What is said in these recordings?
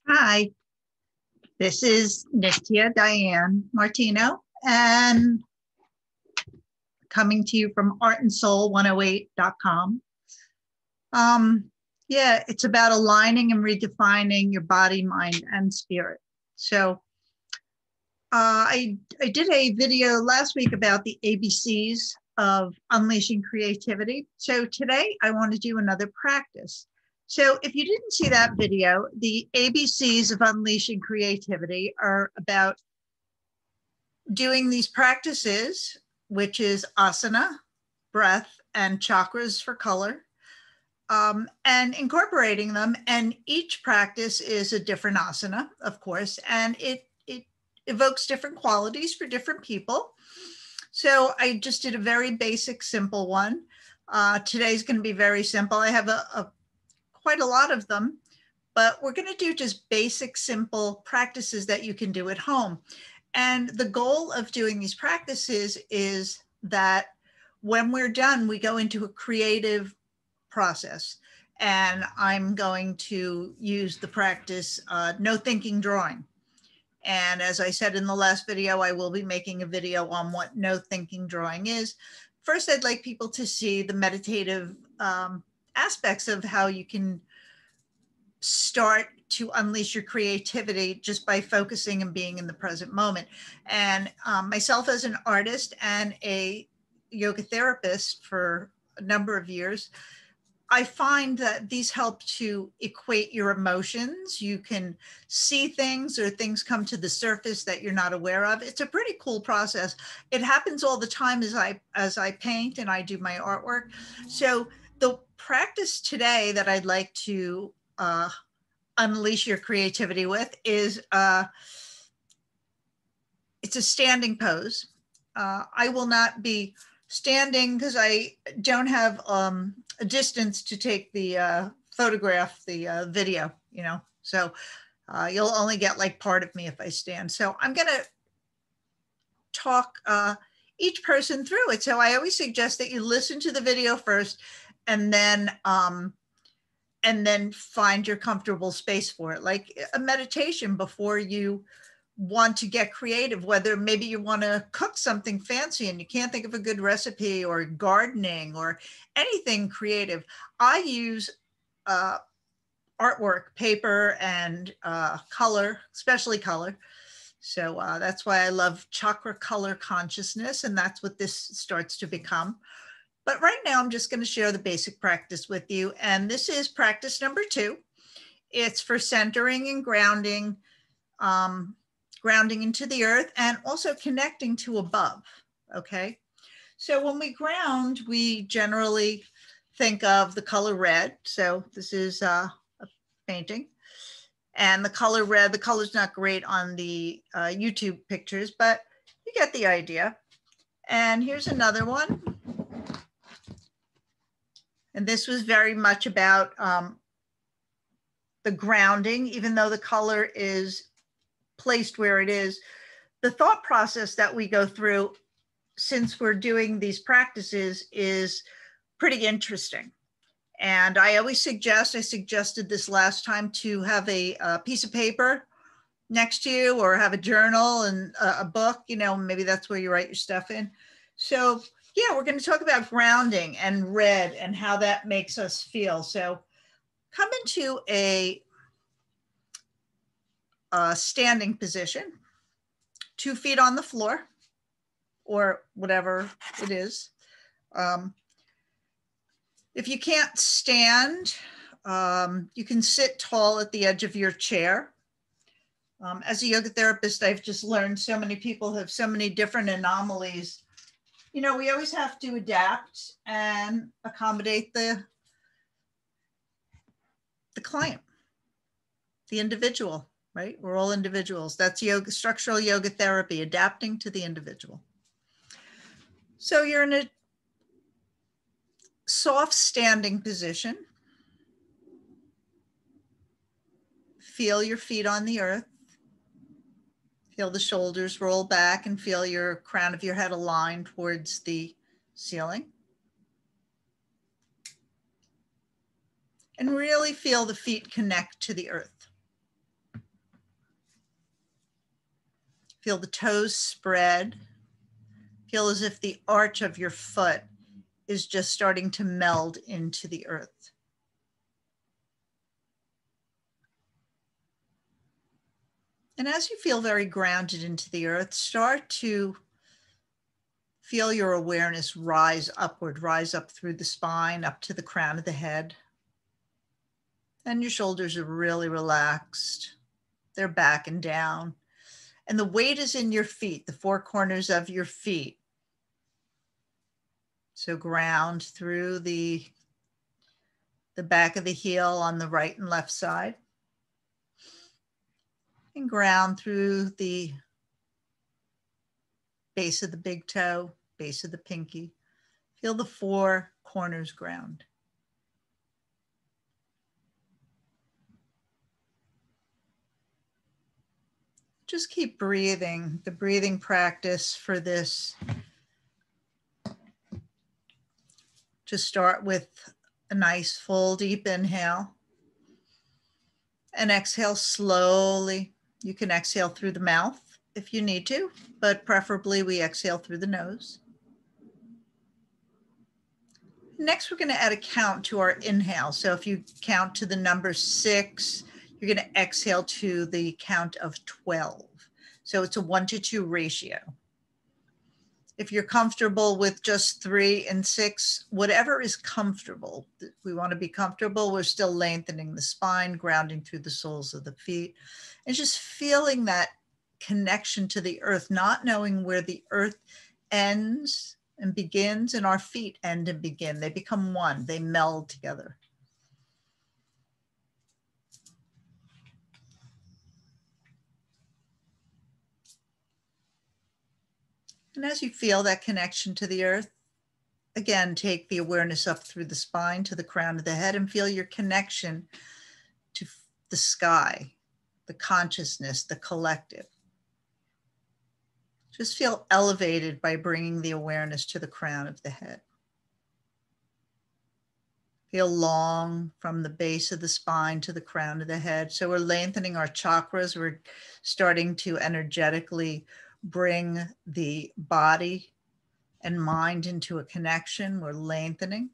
Hi, this is Nitya Diane Martino, and coming to you from artandsoul108.com. Yeah, it's about aligning and redefining your body, mind, and spirit. So I did a video last week about the ABCs of unleashing creativity. So today I want to do another practice. So if you didn't see that video, the ABCs of unleashing creativity are about doing these practices, which is asana, breath, and chakras for color, and incorporating them. And each practice is a different asana, of course, and it evokes different qualities for different people. So I just did a very basic, simple one. Today's going to be very simple. I have quite a lot of them, but we're going to do just basic, simple practices that you can do at home. And the goal of doing these practices is that when we're done, we go into a creative process. And I'm going to use the practice no thinking drawing. And as I said in the last video, I will be making a video on what no thinking drawing is. First, I'd like people to see the meditative aspects of how you can start to unleash your creativity just by focusing and being in the present moment. And myself as an artist and a yoga therapist for a number of years, I find that these help to equate your emotions. You can see things or things come to the surface that you're not aware of. It's a pretty cool process. It happens all the time as I paint and I do my artwork. So the practice today that I'd like to unleash your creativity with is it's a standing pose. I will not be standing because I don't have a distance to take the photograph, the video, so you'll only get like part of me if I stand. So I'm going to talk each person through it. So I always suggest that you listen to the video first and then find your comfortable space for it, like a meditation before you want to get creative, whether maybe you want to cook something fancy and you can't think of a good recipe, or gardening, or anything creative. I use artwork, paper, and color, especially color. So that's why I love chakra color consciousness, and that's what this starts to become. But right now, I'm just going to share the basic practice with you. And this is practice number 2. It's for centering and grounding, grounding into the earth, and also connecting to above. Okay. So when we ground, we generally think of the color red. So this is a painting. And the color red, the color's not great on the YouTube pictures, but you get the idea. And here's another one. And this was very much about the grounding, even though the color is placed where it is. The thought process that we go through since we're doing these practices is pretty interesting. And I always suggested this last time, to have a piece of paper next to you, or have a journal and a book, maybe that's where you write your stuff in. So yeah, we're going to talk about grounding and red and how that makes us feel. So come into a standing position, 2 feet on the floor, or whatever it is. If you can't stand, you can sit tall at the edge of your chair. As a yoga therapist, I've just learned so many people have so many different anomalies. We always have to adapt and accommodate the client, the individual, right? We're all individuals. That's yoga, structural yoga therapy, adapting to the individual. So you're in a soft standing position. Feel your feet on the earth. Feel the shoulders roll back and feel your crown of your head align towards the ceiling. And really feel the feet connect to the earth. Feel the toes spread. Feel as if the arch of your foot is just starting to meld into the earth. And as you feel very grounded into the earth, start to feel your awareness rise upward, rise up through the spine, up to the crown of the head. And your shoulders are really relaxed. They're back and down. And the weight is in your feet, the four corners of your feet. So ground through the back of the heel on the right and left side. And ground through the base of the big toe, base of the pinky. Feel the four corners ground. Just keep breathing. The breathing practice for this. Just start with a nice full deep inhale and exhale slowly. You can exhale through the mouth if you need to, but preferably we exhale through the nose. Next, we're going to add a count to our inhale. So if you count to the number 6, you're going to exhale to the count of 12. So it's a 1-to-2 ratio. If you're comfortable with just 3 and 6, whatever is comfortable. We want to be comfortable. We're still lengthening the spine, grounding through the soles of the feet, and just feeling that connection to the earth, not knowing where the earth ends and begins and our feet end and begin. They become one. They meld together. And as you feel that connection to the earth, again, take the awareness up through the spine to the crown of the head and feel your connection to the sky, the consciousness, the collective. Just feel elevated by bringing the awareness to the crown of the head. Feel long from the base of the spine to the crown of the head. So we're lengthening our chakras. We're starting to energetically bring the body and mind into a connection. We're lengthening.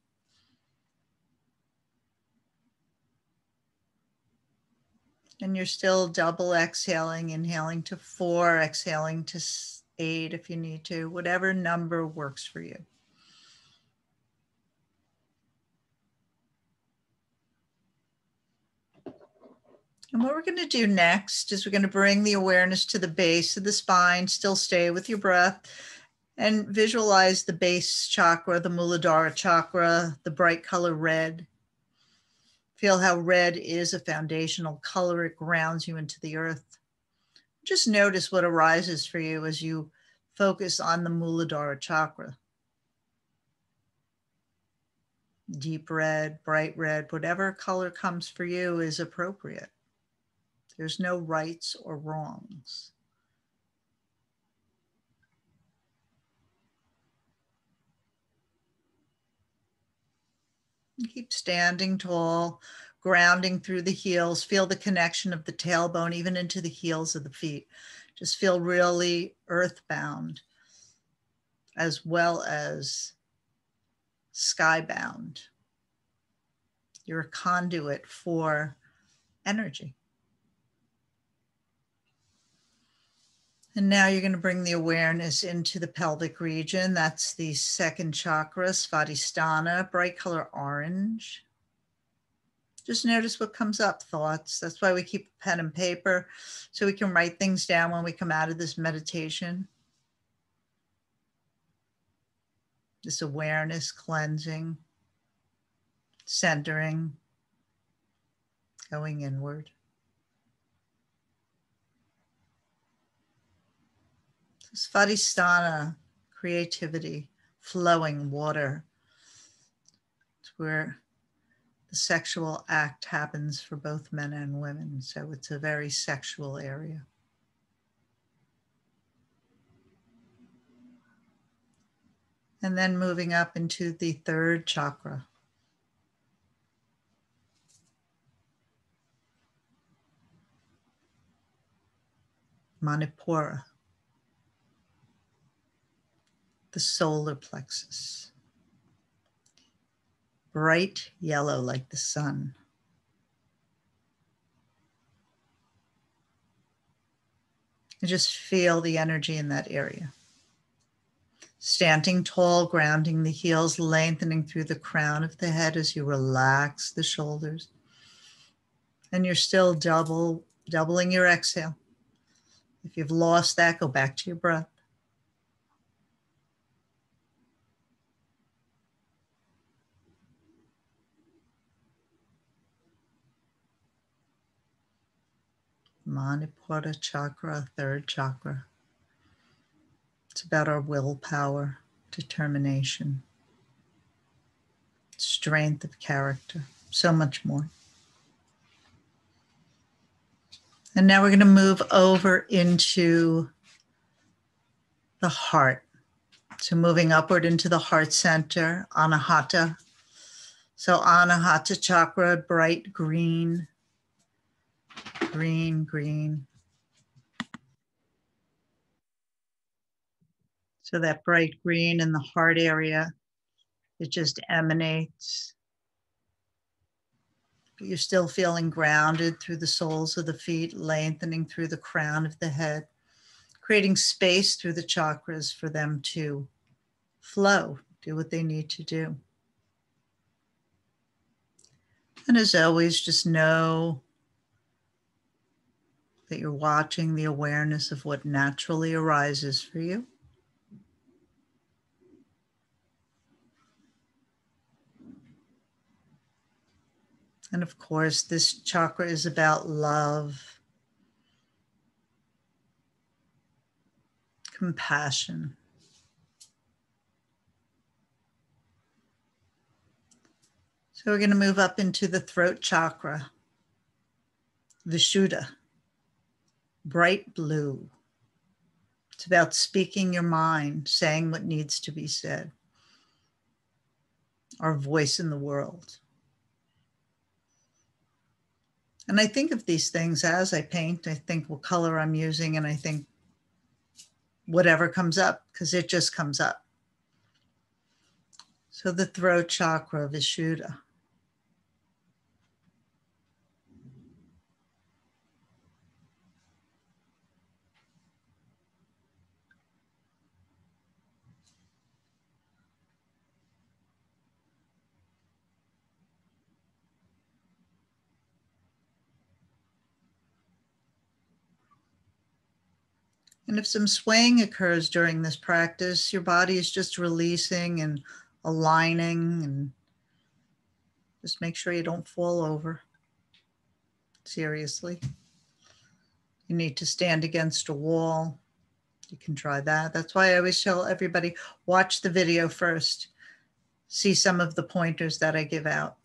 And you're still double exhaling, inhaling to 4, exhaling to 8 if you need to, whatever number works for you. And what we're going to do next is we're going to bring the awareness to the base of the spine, still stay with your breath, and visualize the base chakra, the Muladhara chakra, the bright color red. Feel how red is a foundational color. It grounds you into the earth. Just notice what arises for you as you focus on the Muladhara chakra. Deep red, bright red, whatever color comes for you is appropriate. There's no rights or wrongs. And keep standing tall, grounding through the heels. Feel the connection of the tailbone even into the heels of the feet. Just feel really earthbound as well as skybound. You're a conduit for energy. And now you're going to bring the awareness into the pelvic region. That's the second chakra, Svadhisthana, bright color orange. Just notice what comes up, thoughts. That's why we keep a pen and paper, so we can write things down when we come out of this meditation. This awareness, cleansing, centering, going inward. Svadhisthana, creativity, flowing water. It's where the sexual act happens for both men and women. So it's a very sexual area. And then moving up into the third chakra. Manipura. the solar plexus, bright yellow like the sun. And just feel the energy in that area. Standing tall, grounding the heels, lengthening through the crown of the head as you relax the shoulders. And you're still doubling your exhale. If you've lost that, go back to your breath. Manipura chakra, third chakra. It's about our willpower, determination, strength of character, so much more. And now we're going to move over into the heart. So moving upward into the heart center, Anahata. So Anahata chakra, bright green, green, green. So that bright green in the heart area, it just emanates. But you're still feeling grounded through the soles of the feet, lengthening through the crown of the head, creating space through the chakras for them to flow, do what they need to do. And as always, just know that you're watching the awareness of what naturally arises for you. And of course, this chakra is about love, compassion. So we're going to move up into the throat chakra, Vishuddha, bright blue. It's about speaking your mind, saying what needs to be said, our voice in the world. And I think of these things as I paint. I think what color I'm using, and I think whatever comes up, because it just comes up. So the throat chakra, Vishuddha. And if some swaying occurs during this practice, your body is just releasing and aligning, and just make sure you don't fall over. Seriously. You need to stand against a wall. You can try that. That's why I always tell everybody, watch the video first. See some of the pointers that I give out.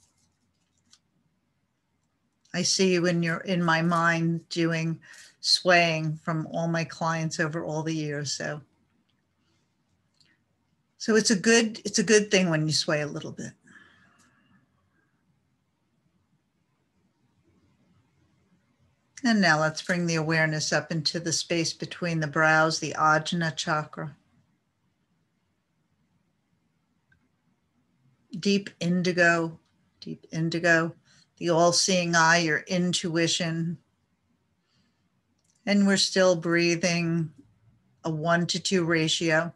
I see you when you're in my mind doing swaying from all my clients over all the years. So it's a good thing when you sway a little bit. And now let's bring the awareness up into the space between the brows, the Ajna chakra. Deep indigo, the all-seeing eye, your intuition. And we're still breathing a 1-to-2 ratio.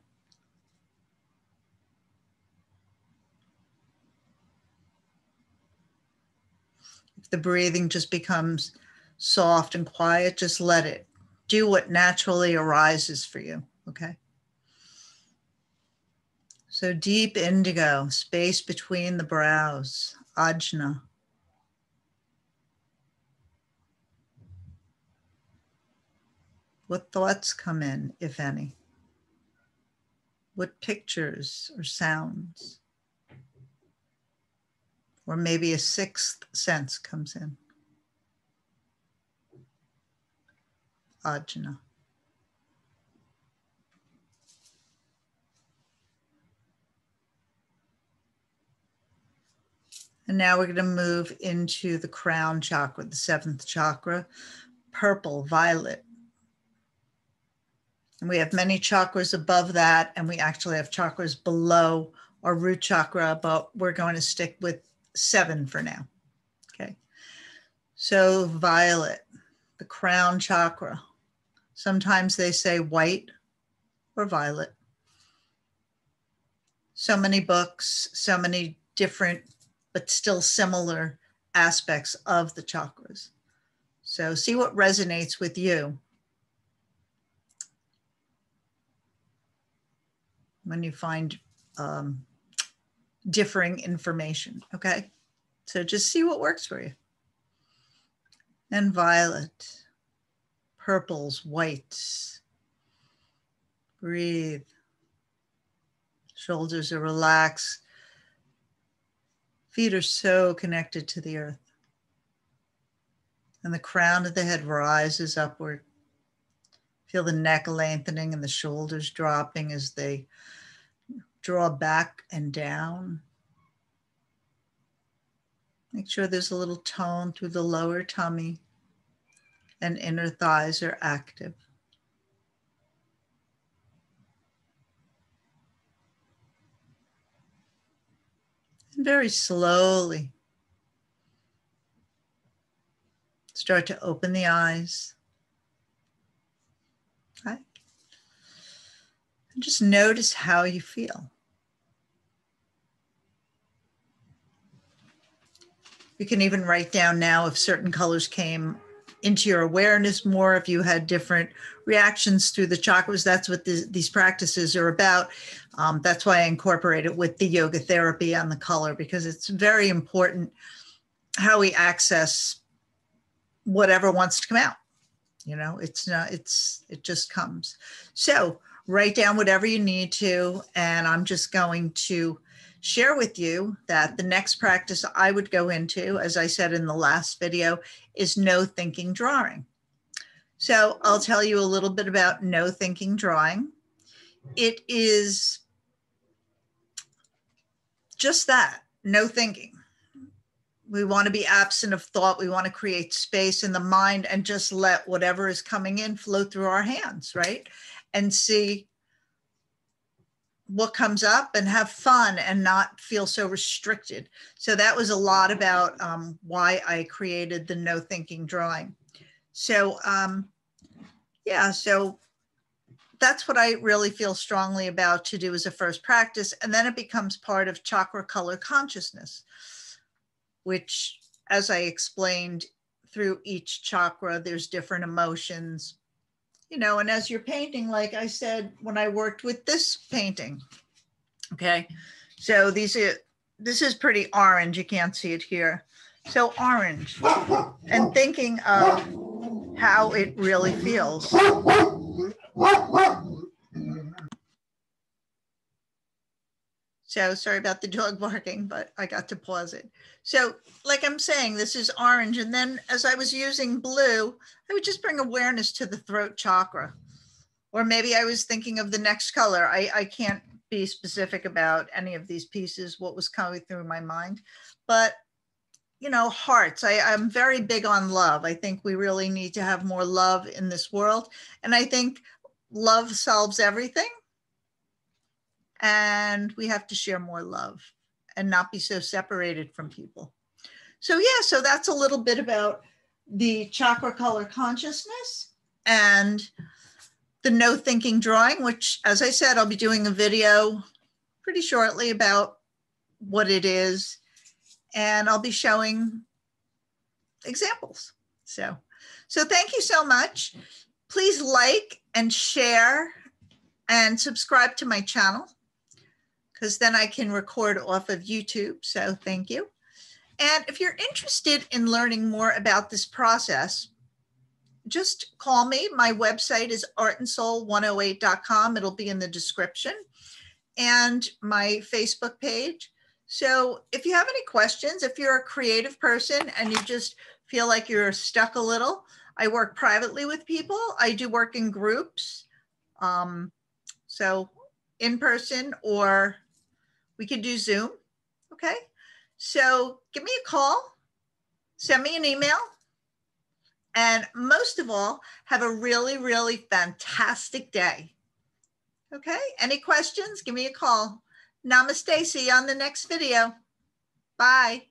If the breathing just becomes soft and quiet, just let it. Do what naturally arises for you, okay? So deep indigo, space between the brows, Ajna. What thoughts come in, if any? What pictures or sounds? Or maybe a sixth sense comes in. Ajna. And now we're going to move into the crown chakra, the 7th chakra, purple, violet. And we have many chakras above that, and we actually have chakras below our root chakra, but we're going to stick with 7 for now. Okay. So violet, the crown chakra. Sometimes they say white or violet. So many books, so many different, but still similar aspects of the chakras. So see what resonates with you when you find differing information, okay? So just see what works for you. And violet, purples, whites. Breathe. Shoulders are relaxed. Feet are so connected to the earth. And the crown of the head rises upward. Feel the neck lengthening and the shoulders dropping as they draw back and down. Make sure there's a little tone through the lower tummy and inner thighs are active. And very slowly, start to open the eyes. Okay. And just notice how you feel. You can even write down now if certain colors came into your awareness more, if you had different reactions through the chakras. That's what these practices are about. That's why I incorporate it with the yoga therapy on the color, because it's very important how we access whatever wants to come out. You know, it just comes. So write down whatever you need to, and I'm just going to share with you that the next practice I would go into, as I said in the last video, is no thinking drawing. So I'll tell you a little bit about no thinking drawing. It is just that, no thinking. We want to be absent of thought. We want to create space in the mind and just let whatever is coming in flow through our hands, right? And see what comes up and have fun and not feel so restricted. So that was a lot about why I created the no thinking drawing. So yeah, so that's what I really feel strongly about to do as a first practice. And then it becomes part of chakra color consciousness, which, as I explained, through each chakra, there's different emotions. You know, and as you're painting, like I said, when I worked with this painting, okay, so this is pretty orange. You can't see it here. So orange, and thinking of how it really feels. So sorry about the dog barking, but I got to pause it. So like I'm saying, this is orange. And then as I was using blue, I would just bring awareness to the throat chakra. Or maybe I was thinking of the next color. I can't be specific about any of these pieces, what was coming through my mind. But, you know, hearts. I'm very big on love. I think we really need to have more love in this world. And I think love solves everything. And we have to share more love and not be so separated from people. So yeah, so that's a little bit about the chakra color consciousness and the no thinking drawing, which, as I said, I'll be doing a video pretty shortly about what it is. And I'll be showing examples. So thank you so much. Please like and share and subscribe to my channel, because then I can record off of YouTube. So thank you. And if you're interested in learning more about this process, just call me. My website is artandsoul108.com. It'll be in the description, and my Facebook page. So if you have any questions, if you're a creative person and you just feel like you're stuck a little, I work privately with people. I do work in groups. So in person, or we could do Zoom. Okay. So give me a call, send me an email, and most of all, have a really, really fantastic day. Okay, any questions? Give me a call. Namaste. See you on the next video. Bye.